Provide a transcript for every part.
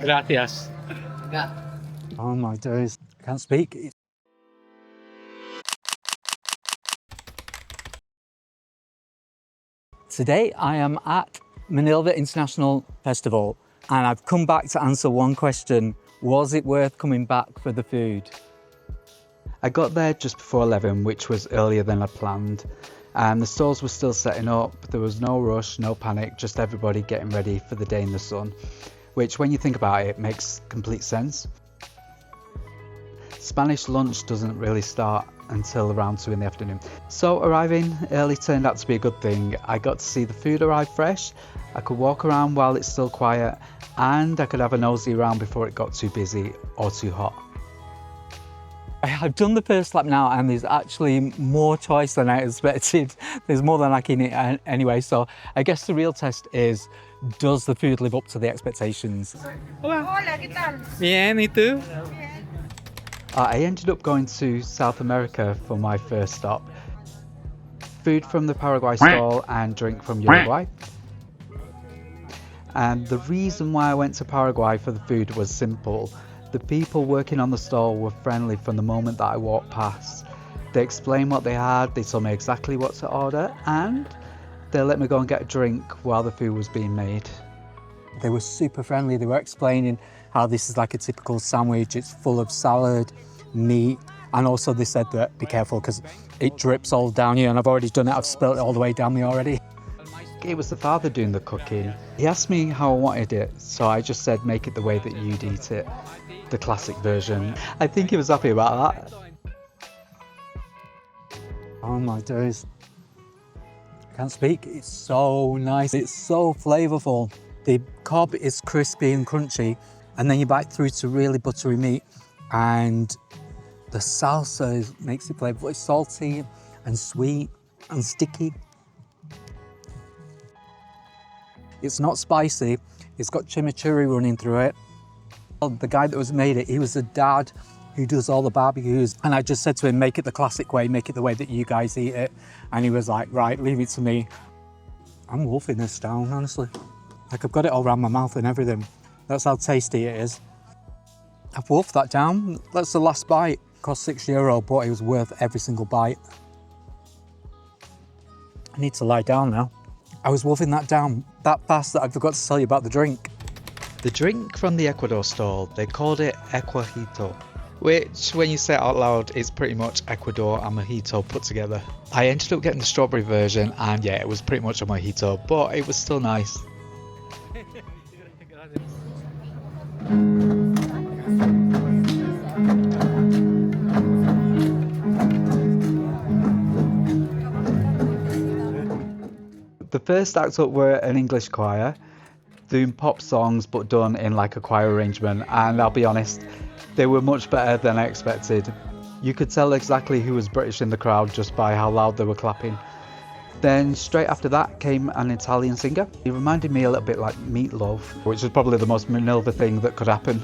Gracias. Oh my days, I can't speak. Today I am at Manilva International Festival and I've come back to answer one question. Was it worth coming back for the food? I got there just before 11, which was earlier than I planned. And the stalls were still setting up. There was no rush, no panic, just everybody getting ready for the day in the sun, which when you think about it, makes complete sense. Spanish lunch doesn't really start until around 2 in the afternoon. So arriving early turned out to be a good thing. I got to see the food arrive fresh, I could walk around while it's still quiet, and I could have a nosy around before it got too busy or too hot. I've done the first lap now and there's actually more choice than I expected. There's more than I can eat anyway, so I guess the real test is, does the food live up to the expectations? Hola. Hola, ¿qué tal? Bien, ¿y tú? I ended up going to South America for my first stop. Food from the Paraguay stall and drink from Uruguay. And the reason why I went to Paraguay for the food was simple. The people working on the stall were friendly from the moment that I walked past. They explained what they had, they told me exactly what to order, and they let me go and get a drink while the food was being made. They were super friendly. They were explaining how this is like a typical sandwich. It's full of salad, meat, and also they said that be careful because it drips all down you, and I've already done it. I've spilt it all the way down me already. It was the father doing the cooking. He asked me how I wanted it, so I just said make it the way that you'd eat it, the classic version. I think he was happy about that. Oh my days, I can't speak. It's so nice. It's so flavorful. The cob is crispy and crunchy, and then you bite through to really buttery meat, and the salsa makes it flavorful. It's salty and sweet and sticky. It's not spicy. It's got chimichurri running through it. The guy that was made it, he was a dad who does all the barbecues, and I just said to him, make it the classic way, make it the way that you guys eat it, and he was like, right, leave it to me. I'm wolfing this down, honestly. Like, I've got it all around my mouth and everything. That's how tasty it is. I've wolfed that down. That's the last bite. It cost €6, but it was worth every single bite. I need to lie down now. I was wolfing that down that fast that I forgot to tell you about the drink. The drink from the Ecuador stall, they called it Ecuajito, which when you say it out loud is pretty much Ecuador and mojito put together. I ended up getting the strawberry version, and yeah, it was pretty much a mojito, but it was still nice. The first act up were an English choir doing pop songs but done in like a choir arrangement, and I'll be honest, they were much better than I expected. You could tell exactly who was British in the crowd just by how loud they were clapping. Then straight after that came an Italian singer. He reminded me a little bit like Meatloaf, which was probably the most Manilva thing that could happen.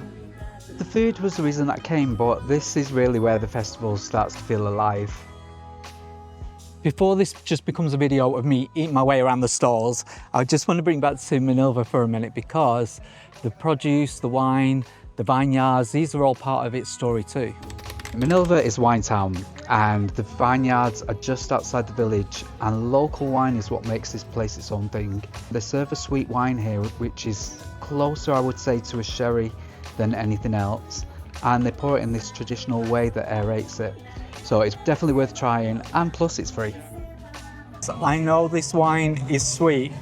The food was the reason that I came, but this is really where the festival starts to feel alive. Before this just becomes a video of me eating my way around the stalls, I just want to bring back to Manilva for a minute, because the produce, the wine, the vineyards, these are all part of its story too. Manilva is wine town, and the vineyards are just outside the village, and local wine is what makes this place its own thing. They serve a sweet wine here, which is closer, I would say, to a sherry than anything else, and they pour it in this traditional way that aerates it. So it's definitely worth trying, and plus it's free. So I know this wine is sweet.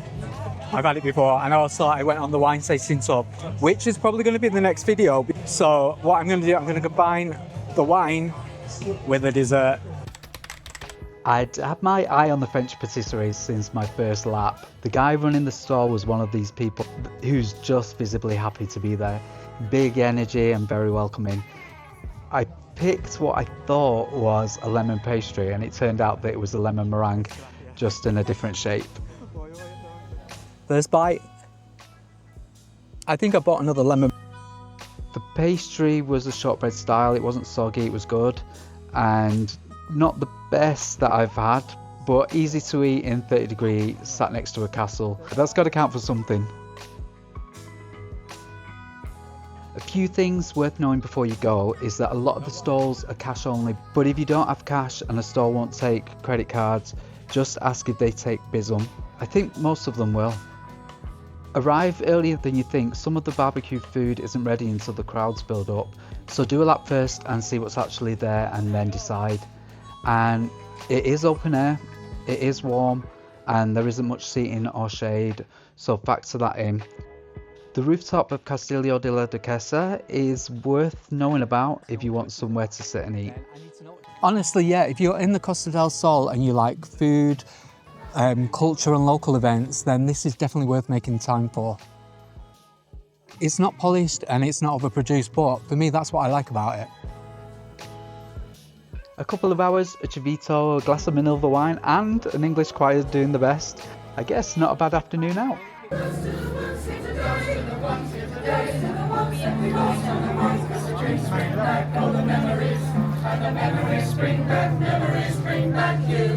I've had it before, and also I went on the wine tasting tour, which is probably going to be the next video. So what I'm going to do, I'm going to combine the wine with the dessert. I'd had my eye on the French patisserie since my first lap. The guy running the stall was one of these people who's just visibly happy to be there. Big energy and very welcoming. I picked what I thought was a lemon pastry, and it turned out that it was a lemon meringue, just in a different shape. First bite, I think I bought another lemon. The pastry was a shortbread style. It wasn't soggy, it was good, and not the best that I've had, but easy to eat in 30 degree, sat next to a castle. That's got to count for something. A few things worth knowing before you go is that a lot of the stalls are cash only, but if you don't have cash and a stall won't take credit cards, just ask if they take Bizum. I think most of them will. Arrive earlier than you think. Some of the barbecue food isn't ready until the crowds build up, so do a lap first and see what's actually there and then decide. And it is open air, it is warm, and there isn't much seating or shade, so factor that in. The rooftop of Castillo de la Duquesa is worth knowing about if you want somewhere to sit and eat. Honestly, yeah, if you're in the Costa del Sol and you like food, culture and local events, then this is definitely worth making time for. It's not polished and it's not overproduced, but for me, that's what I like about it. A couple of hours, a Chivito, a glass of Manilva wine, and an English choir doing the best. I guess not a bad afternoon out. Memories bring back you.